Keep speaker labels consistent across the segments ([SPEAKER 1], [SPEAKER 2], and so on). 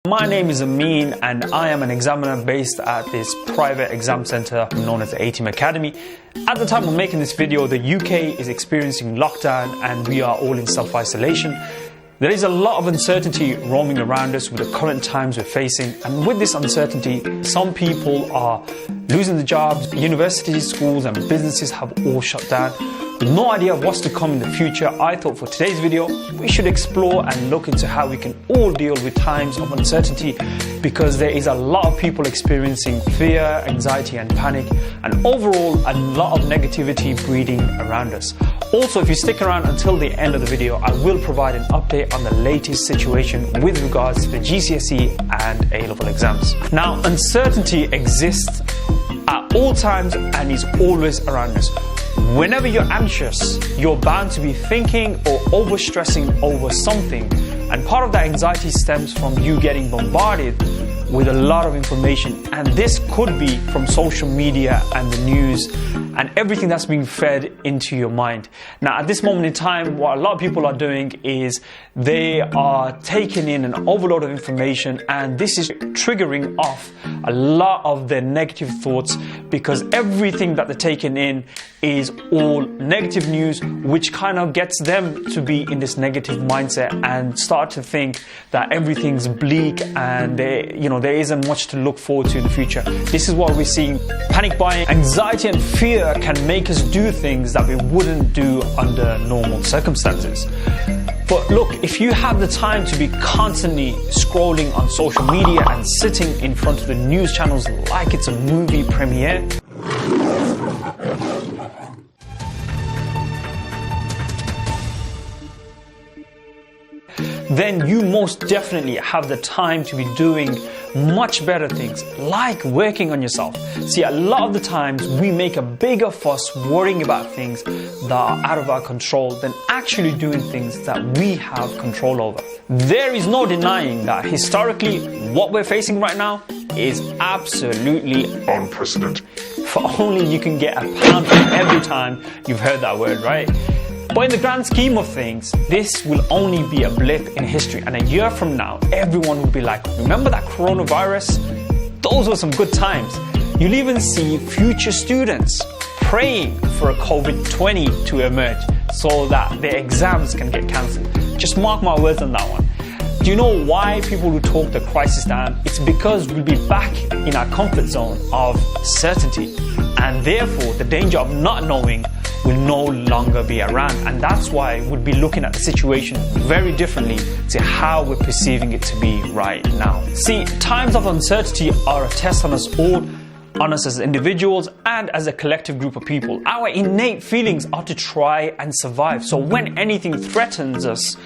[SPEAKER 1] My name is Amin and I am an examiner based at this private exam center known as the ateamacad. At the time of making this video, the UK is experiencing lockdown and we are all in self-isolation. There is a lot of uncertainty roaming around us with the current times we're facing, and with this uncertainty, some people are losing their jobs. Universities, schools and businesses have all shut down. With no idea of what's to come in the future, I thought for today's video, we should explore and look into how we can all deal with times of uncertainty, because there is a lot of people experiencing fear, anxiety and panic, and overall a lot of negativity breeding around us. Also, if you stick around until the end of the video, I will provide an update on the latest situation with regards to the GCSE and A-level exams. Now, uncertainty exists at all times and is always around us. Whenever you're anxious, you're bound to be thinking or overstressing over something, and part of that anxiety stems from you getting bombarded with a lot of information, and this could be from social media and the news and everything that's being fed into your mind. Now, at this moment in time, what a lot of people are doing is they are taking in an overload of information, and this is triggering off a lot of their negative thoughts, because everything that they're taking in is all negative news, which kind of gets them to be in this negative mindset and start to think that everything's bleak and there isn't much to look forward to in the future. This is what we're seeing. Panic buying, anxiety and fear can make us do things that we wouldn't do under normal circumstances. But look, if you have the time to be constantly scrolling on social media and sitting in front of the news channels like it's a movie premiere, then you most definitely have the time to be doing much better things, like working on yourself. See, a lot of the times we make a bigger fuss worrying about things that are out of our control than actually doing things that we have control over. There is no denying that historically what we're facing right now is absolutely unprecedented. For only you can get a pound for every time you've heard that word, right? But in the grand scheme of things, this will only be a blip in history, and a year from now, everyone will be like, remember that coronavirus? Those were some good times. You'll even see future students praying for a COVID-20 to emerge so that their exams can get cancelled. Just mark my words on that one. Do you know why people will talk the crisis down? It's because we'll be back in our comfort zone of certainty, and therefore the danger of not knowing will no longer be around, and that's why we'll be looking at the situation very differently to how we're perceiving it to be right now. See, times of uncertainty are a test on us all, on us as individuals and as a collective group of people. Our innate feelings are to try and survive, so when anything threatens us,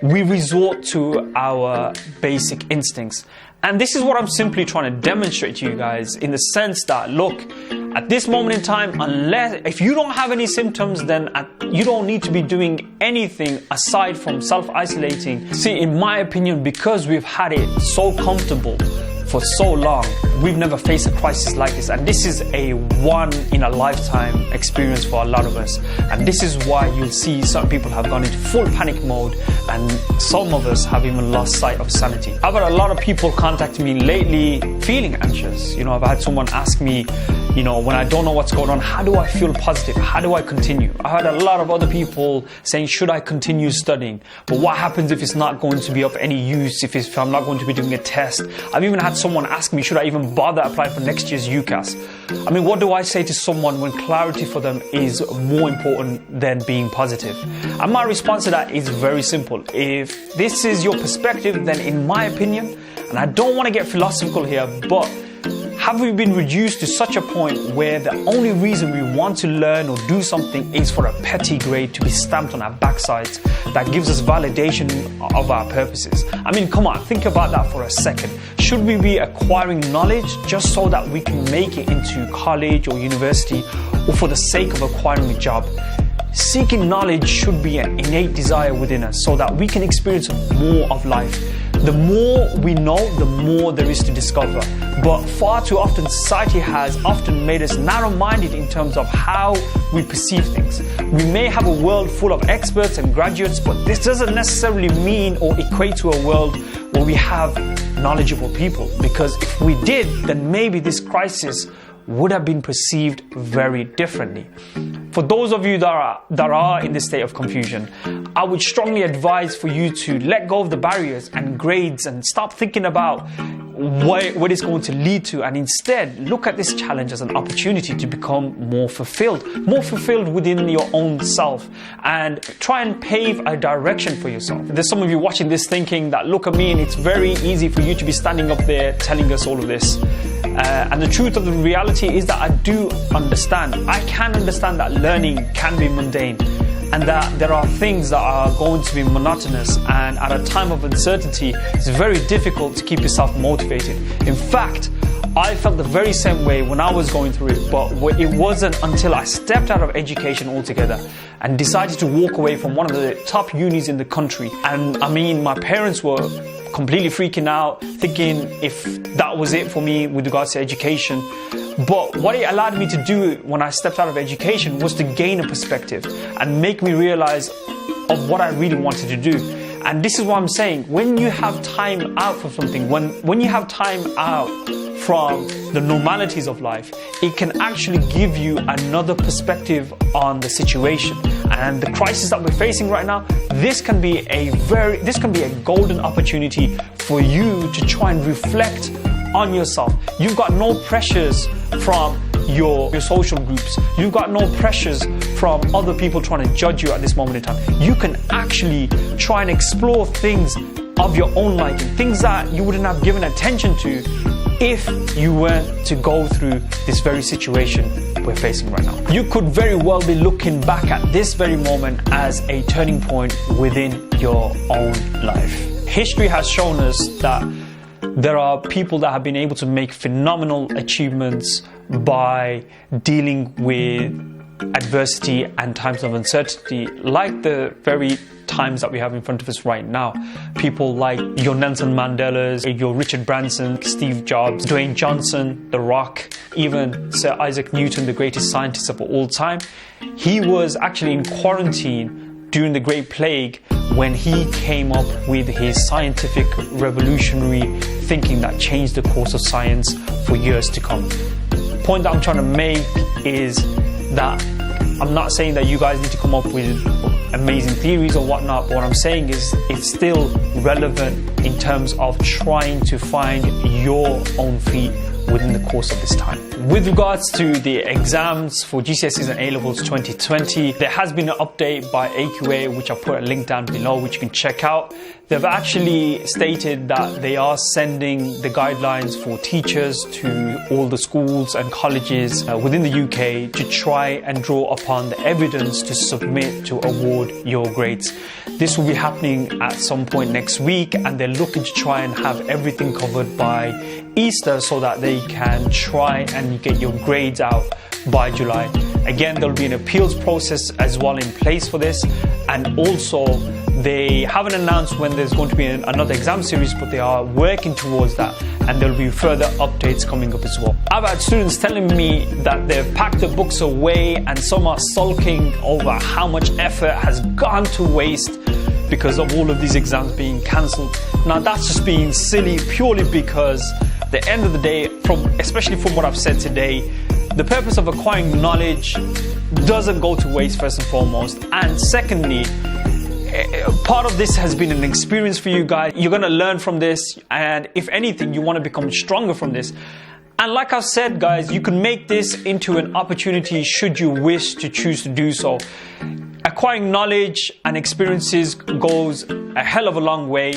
[SPEAKER 1] we resort to our basic instincts. And this is what I'm simply trying to demonstrate to you guys, in the sense that, look, at this moment in time, if you don't have any symptoms, then you don't need to be doing anything aside from self-isolating. See, in my opinion, because we've had it so comfortable for so long, we've never faced a crisis like this, and this is a one-in-a-lifetime experience for a lot of us. And this is why you'll see some people have gone into full panic mode, and some of us have even lost sight of sanity. I've had a lot of people contact me lately feeling anxious. I've had someone ask me, when I don't know what's going on, how do I feel positive? How do I continue? I had a lot of other people saying, should I continue studying? But what happens if it's not going to be of any use, if I'm not going to be doing a test? I've even had someone ask me, should I even bother applying for next year's UCAS? I mean, what do I say to someone when clarity for them is more important than being positive? And my response to that is very simple. If this is your perspective, then in my opinion, and I don't want to get philosophical here, but have we been reduced to such a point where the only reason we want to learn or do something is for a petty grade to be stamped on our backsides that gives us validation of our purposes? I mean, come on, think about that for a second. Should we be acquiring knowledge just so that we can make it into college or university, or for the sake of acquiring a job? Seeking knowledge should be an innate desire within us so that we can experience more of life. The more we know, the more there is to discover. But far too often, society has often made us narrow-minded in terms of how we perceive things. We may have a world full of experts and graduates, but this doesn't necessarily mean or equate to a world where we have knowledgeable people, because if we did, then maybe this crisis would have been perceived very differently. For those of you that are in this state of confusion, I would strongly advise for you to let go of the barriers and grades and stop thinking about what it's going to lead to, and instead look at this challenge as an opportunity to become more fulfilled within your own self, and try and pave a direction for yourself. There's some of you watching this thinking that, look at me, and it's very easy for you to be standing up there telling us all of this. And the truth of the reality is that I do understand. I can understand that learning can be mundane, and that there are things that are going to be monotonous, and at a time of uncertainty, it's very difficult to keep yourself motivated. In fact, I felt the very same way when I was going through it, but it wasn't until I stepped out of education altogether and decided to walk away from one of the top unis in the country. And I mean, my parents were completely freaking out, thinking if that was it for me with regards to education. But what it allowed me to do when I stepped out of education was to gain a perspective and make me realize of what I really wanted to do. And this is what I'm saying. When you have time out for something, when you have time out from the normalities of life, it can actually give you another perspective on the situation. And the crisis that we're facing right now, this can be a golden opportunity for you to try and reflect on yourself. You've got no pressures from your social groups. You've got no pressures from other people trying to judge you at this moment in time. You can actually try and explore things of your own liking, things that you wouldn't have given attention to if you weren't to go through this very situation we're facing right now. You could very well be looking back at this very moment as a turning point within your own life. History has shown us that there are people that have been able to make phenomenal achievements by dealing with adversity and times of uncertainty, like the very times that we have in front of us right now. People like your Nelson Mandelas, your Richard Branson, Steve Jobs, Dwayne Johnson, The Rock, even Sir Isaac Newton, the greatest scientist of all time. He was actually in quarantine during the Great Plague when he came up with his scientific revolutionary thinking that changed the course of science for years to come. The point that I'm trying to make is that I'm not saying that you guys need to come up with amazing theories or whatnot, but what I'm saying is it's still relevant in terms of trying to find your own feet within the course of this time. With regards to the exams for GCSEs and A-Levels 2020, there has been an update by AQA, which I'll put a link down below, which you can check out. They've actually stated that they are sending the guidelines for teachers to all the schools and colleges within the UK to try and draw upon the evidence to submit to award your grades. This will be happening at some point next week, and they're looking to try and have everything covered by Easter so that they can try and get your grades out by July. Again, there'll be an appeals process as well in place for this, and also they haven't announced when there's going to be another exam series, but they are working towards that, and there'll be further updates coming up as well. I've had students telling me that they've packed the books away, and some are sulking over how much effort has gone to waste because of all of these exams being cancelled. Now that's just being silly, purely because at the end of the day, especially from what I've said today, the purpose of acquiring knowledge doesn't go to waste, first and foremost. And secondly, part of this has been an experience for you guys. You're going to learn from this, and if anything, you want to become stronger from this. And like I've said, guys, you can make this into an opportunity should you wish to choose to do so. Acquiring knowledge and experiences goes a hell of a long way.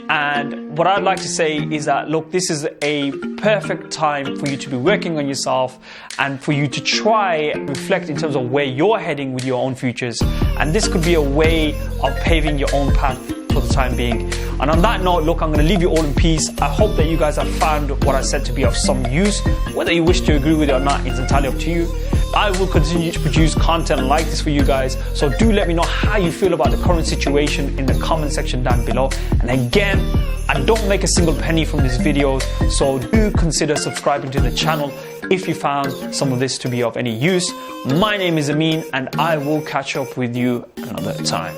[SPEAKER 1] And what I'd like to say is that, look, this is a perfect time for you to be working on yourself and for you to try and reflect in terms of where you're heading with your own futures. And this could be a way of paving your own path for the time being. And on that note, look, I'm going to leave you all in peace. I hope that you guys have found what I said to be of some use. Whether you wish to agree with it or not is entirely up to you. I will continue to produce content like this for you guys, so do let me know how you feel about the current situation in the comment section down below. And again, I don't make a single penny from these videos, so do consider subscribing to the channel if you found some of this to be of any use. My name is Amin, and I will catch up with you another time.